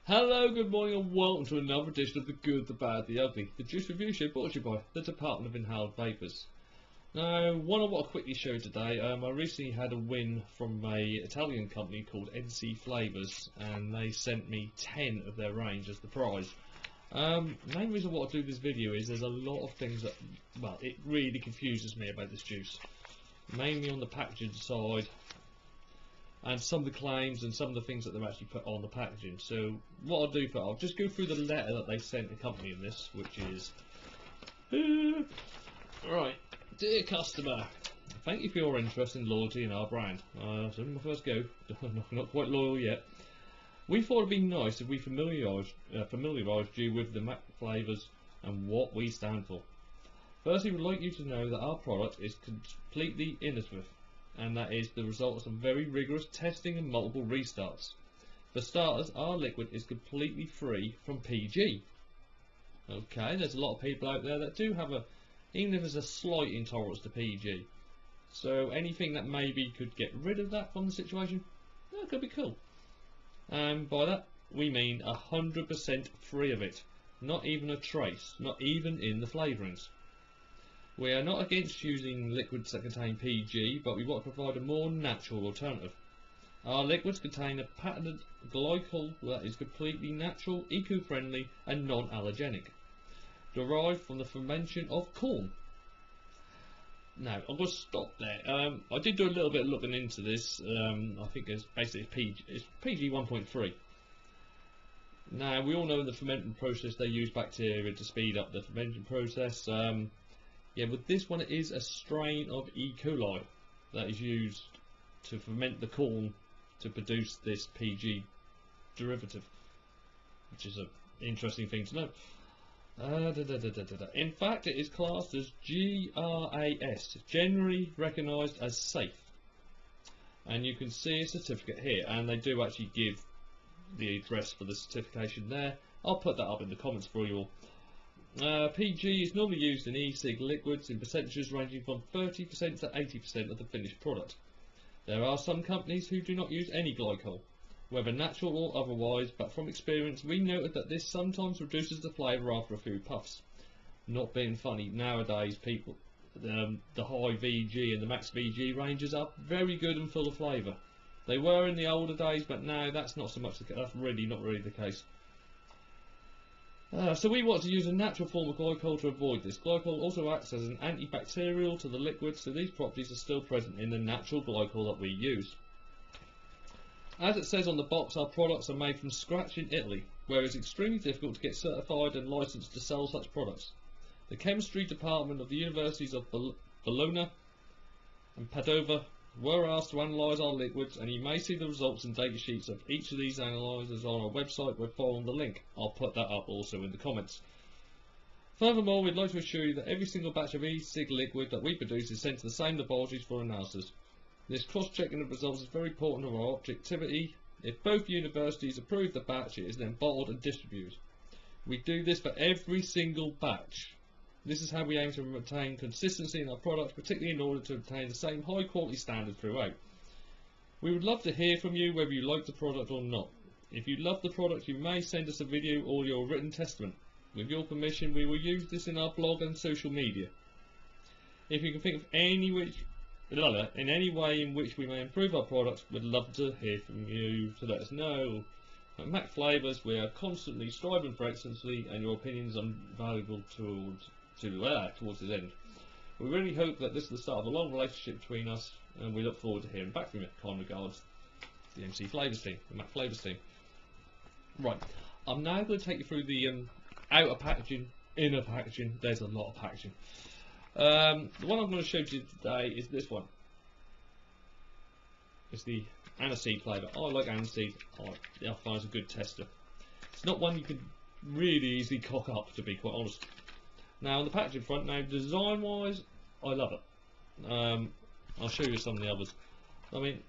Hello, good morning, and welcome to another edition of The Good, the Bad, the Ugly, the Juice Review Show brought to you by the Department of Inhaled Vapours. Now, what I want to quickly show today, I recently had a win from a Italian company called NC Flavors, and they sent me 10 of their range as the prize. The main reason why I do this video is there's a lot of things that, well, it really confuses me about this juice. Mainly on the packaging side, and some of the claims and some of the things that they've actually put on the packaging. So what I'll do I'll just go through the letter that they sent the company in this, which is right. Dear customer, thank you for your interest and loyalty in our brand. So my first go, not quite loyal yet. We thought it'd be nice if we familiarised you with the MAC flavours and what we stand for. Firstly, we'd like you to know that our product is completely innovative, and that is the result of some very rigorous testing and multiple restarts. For starters, our liquid is completely free from PG. Okay, there's a lot of people out there that do have even if there's a slight intolerance to PG. So anything that maybe could get rid of that from the situation, that could be cool. And by that, we mean 100% free of it. Not even a trace, not even in the flavourings. We are not against using liquids that contain PG, but we want to provide a more natural alternative. Our liquids contain a patented glycol that is completely natural, eco-friendly and non-allergenic, derived from the fermentation of corn. Now, I'm going to stop there. I did do a little bit of looking into this. I think it's basically PG 1.3. Now, we all know in the fermenting process they use bacteria to speed up the fermentation process. Yeah, but this one is a strain of E. coli that is used to ferment the corn to produce this PG derivative, which is an interesting thing to know. In fact, it is classed as GRAS, generally recognised as safe. And you can see a certificate here, and they do actually give the address for the certification there. I'll put that up in the comments for you all. PG is normally used in e-cig liquids in percentages ranging from 30% to 80% of the finished product. There are some companies who do not use any glycol, whether natural or otherwise, but from experience we noted that this sometimes reduces the flavour after a few puffs. Not being funny, nowadays people, the high VG and the max VG ranges are very good and full of flavour. They were in the older days, but now that's not so much the case. That's really not the case. So we want to use a natural form of glycol to avoid this. Glycol also acts as an antibacterial to the liquid, so these properties are still present in the natural glycol that we use. As it says on the box, our products are made from scratch in Italy, where it's extremely difficult to get certified and licensed to sell such products. The chemistry department of the universities of Bologna and Padova were asked to analyse our liquids, and you may see the results and data sheets of each of these analyzers on our website by following the link. I'll put that up also in the comments. Furthermore, we'd like to assure you that every single batch of e-cig liquid that we produce is sent to the same laboratories for analysis. This cross-checking of results is very important to our objectivity. If both universities approve the batch, it is then bottled and distributed. We do this for every single batch. This is how we aim to maintain consistency in our products, particularly in order to obtain the same high quality standard throughout. We would love to hear from you whether you like the product or not. If you love the product, you may send us a video or your written testament. With your permission, we will use this in our blog and social media. If you can think of in any way in which we may improve our products, we'd love to hear from you to let us know. At MAC Flavours, we are constantly striving for excellency, and your opinions are valuable towards the end. We really hope that this is the start of a long relationship between us, and we look forward to hearing back from you. Kind regards, the MC Flavours team, the MAC Flavours team. Right, I'm now going to take you through the outer packaging, inner packaging. There's a lot of packaging. The one I'm going to show you today is this one. It's the aniseed flavour. I like aniseed. I find it's a good tester. It's not one you can really easily cock up, to be quite honest. Now on the packaging front, now design wise, I love it. I'll show you some of the others. I mean,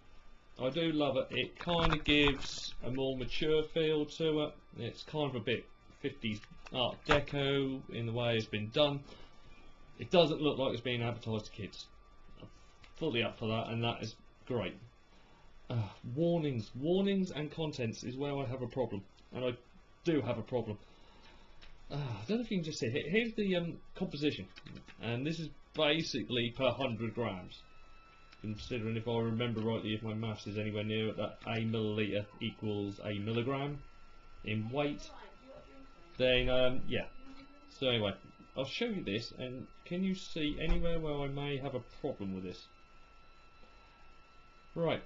I do love it. It kind of gives a more mature feel to it. It's kind of a bit 50s Art Deco in the way it's been done. It doesn't look like it's being advertised to kids. I'm fully up for that, and that is great. Warnings and contents is where I have a problem, and I do have a problem. I don't know if you can just see. Here's the composition, and this is basically per 100 grams. Considering, if I remember rightly, if my maths is anywhere near it, that a milliliter equals a milligram in weight. Then yeah. So anyway, I'll show you this, and can you see anywhere where I may have a problem with this? Right.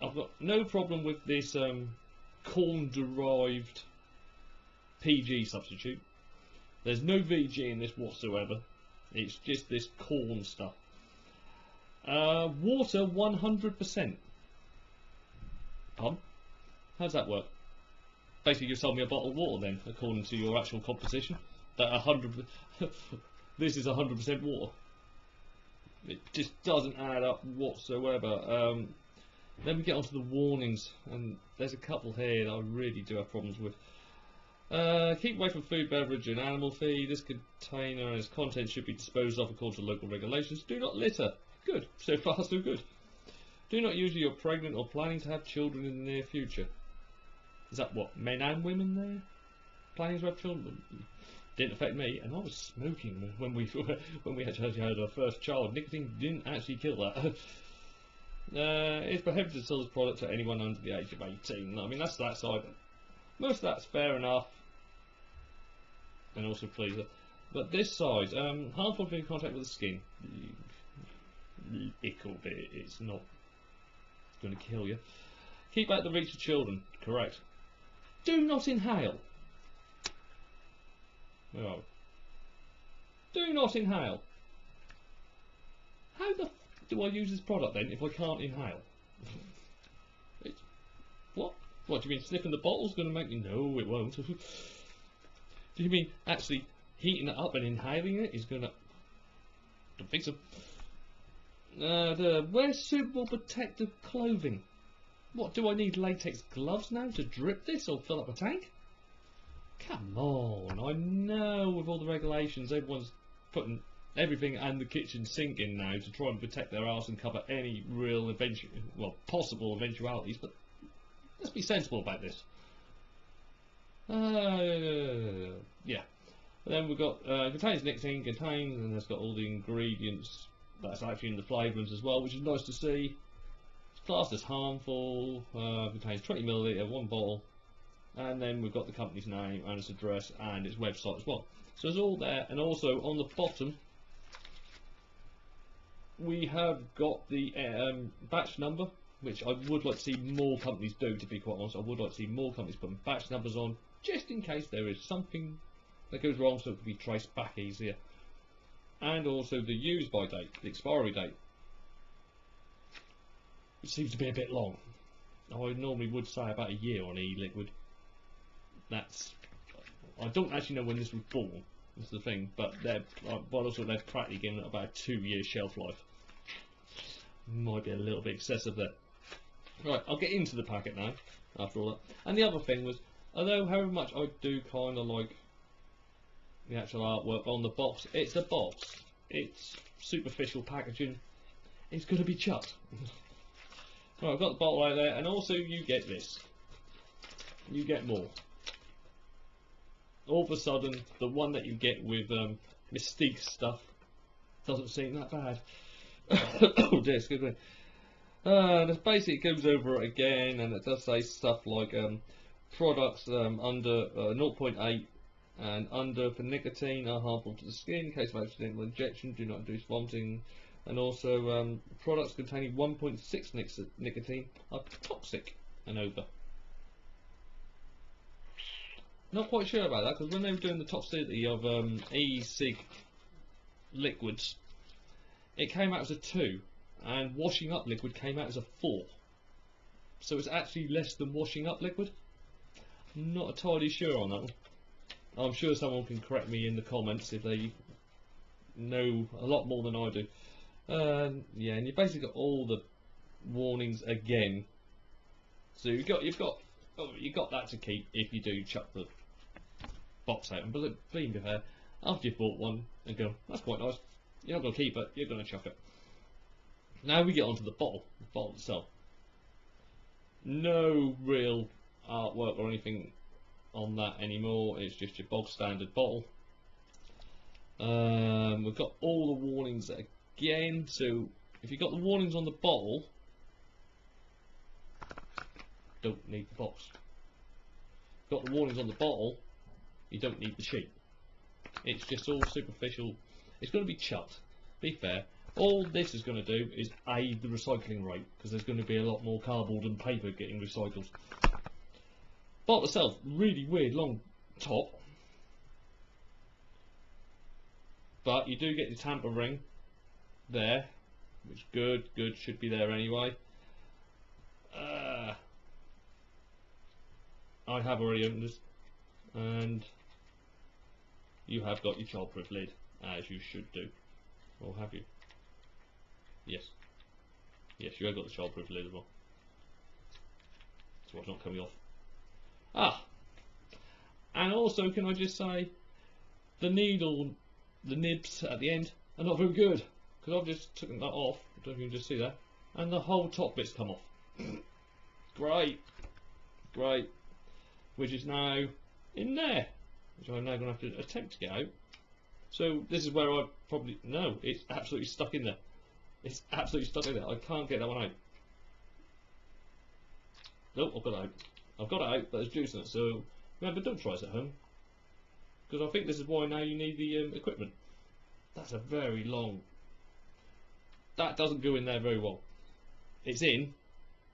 I've got no problem with this corn-derived PG substitute. There's no VG in this whatsoever. It's just this corn stuff. Water 100%. Pardon? How's that work? Basically, you sold me a bottle of water then, according to your actual composition. That 100. This is 100% water. It just doesn't add up whatsoever. Then we get onto the warnings, and there's a couple here that I really do have problems with. Keep away from food, beverage and animal feed. This container and its contents should be disposed of according to local regulations. Do not litter. Good. So far so good. Do not use it you're pregnant or planning to have children in the near future. Is that what, men and women there? Planning to have children? Didn't affect me, and I was smoking when we actually had our first child. Nicotine didn't actually kill that. It's prohibited to sell this product to anyone under the age of 18. I mean, that's that side. Most of that's fair enough, and also pleaser. But this side, harmful in contact with the skin. Ickle bit, it's not going to kill you. Keep out the reach of children. Correct. Do not inhale. Where are we? Do not inhale. How the f do I use this product then if I can't inhale? What? What do you mean sniffing the bottle's going to make me? No, it won't. Do you mean actually heating it up and inhaling it is going to? Don't think so. Wear suitable protective clothing. What, do I need latex gloves now to drip this or fill up a tank? Come on, I know with all the regulations everyone's putting everything and the kitchen sink in now to try and protect their arse and cover any real possible eventualities, but let's be sensible about this. Yeah. And then we've got contains nicotine, and it's got all the ingredients that's actually in the flavourings as well, which is nice to see. It's classed as harmful, contains 20 milliliter, one bottle, and then we've got the company's name and its address and its website as well. So it's all there, and also on the bottom we have got the batch number, which I would like to see more companies do, to be quite honest. I would like to see more companies putting batch numbers on, just in case there is something that goes wrong, so it can be traced back easier. And also the use by date, the expiry date, which seems to be a bit long. I normally would say about a year on e-liquid. I don't actually know when this was born, that's the thing, but they're practically given it about a 2-year shelf life. Might be a little bit excessive there. Right, I'll get into the packet now, after all that. And the other thing was, although however much I do kind of like the actual artwork on the box, it's a box, it's superficial packaging, it's going to be chucked. Right, I've got the bottle right there, and also you get this. You get more. All of a sudden, the one that you get with Mystique stuff doesn't seem that bad. Oh dear, excuse me. This basically goes over it again, and it does say stuff like products under 0.8 and under for nicotine are harmful to the skin. In case of accidental injection, do not induce vomiting. And also products containing 1.6 nicotine are toxic and over. Not quite sure about that, because when they were doing the toxicity of e-cig liquids, it came out as a 2, and washing up liquid came out as a 4. So it's actually less than washing up liquid. I'm not entirely sure on that one. I'm sure someone can correct me in the comments if they know a lot more than I do. Yeah, and you basically got all the warnings again. So you've got that to keep if you do chuck the box out. And being fair, after you've bought one and go, that's quite nice, you're not going to keep it, you're going to chuck it. Now we get onto the bottle itself. No real artwork or anything on that anymore. It's just your bog standard bottle. We've got all the warnings again. So if you've got the warnings on the bottle, don't need the box. Got the warnings on the bottle, you don't need the sheet. It's just all superficial. It's going to be chucked. Be fair. All this is going to do is aid the recycling rate, because there's going to be a lot more cardboard and paper getting recycled. Bottle itself, really weird long top, but you do get the tamper ring there, which good should be there anyway. I have already opened this, and you have got your childproof lid, as you should do, or have you? Yes. Yes, you have got the childproof lid as well. That's why it's not coming off. And also, can I just say, the nibs at the end are not very good, because I've just taken that off. I don't know if you can just see that, and the whole top bit's come off. Great, which is now in there, which I'm now going to have to attempt to get out. So this is where I probably no, it's absolutely stuck in there. It's absolutely stuck in there. I can't get that one out. Nope, I've got it out. I've got it out, but there's juice in it. So remember, don't try this at home, because I think this is why now you need the equipment. That's a very long. That doesn't go in there very well. It's in,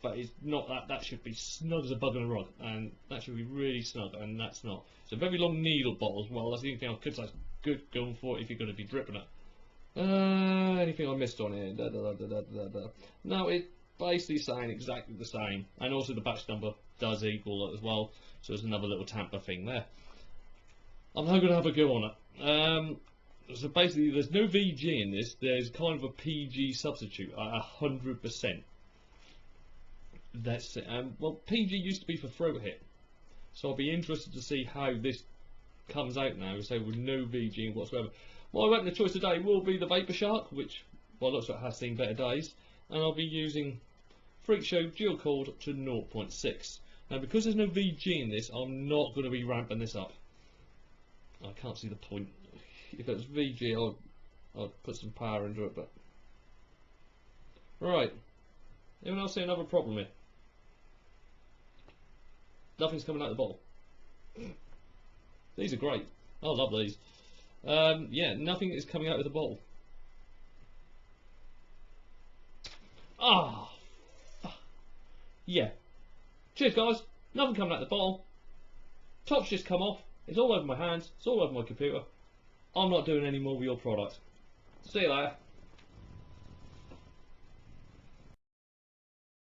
but it's not that. That should be snug as a bug on a rug, and that should be really snug, and that's not. It's a very long needle bottle as well. That's the only thing I could say is good going for it if you're going to be dripping it. Anything I missed on here? No, it's basically saying exactly the same, and also the batch number does equal it as well. So there's another little tamper thing there. I'm now going to have a go on it. So basically, there's no VG in this. There's kind of a PG substitute at 100%. That's it. Well, PG used to be for throat hit, so I'll be interested to see how this comes out now. So with no VG whatsoever. My weapon of choice today will be the Vapor Shark, which, well, looks like it has seen better days, and I'll be using Freak Show dual cooled to 0.6. Now, because there's no VG in this, I'm not going to be ramping this up. I can't see the point. If it was VG, I'd put some power into it, but right. Anyone else see another problem here? Nothing's coming out of the bottle. These are great. I love these. Yeah, nothing is coming out of the bottle. Yeah. Cheers, guys. Nothing coming out of the bottle. Top's just come off. It's all over my hands. It's all over my computer. I'm not doing any more with your product. See you later.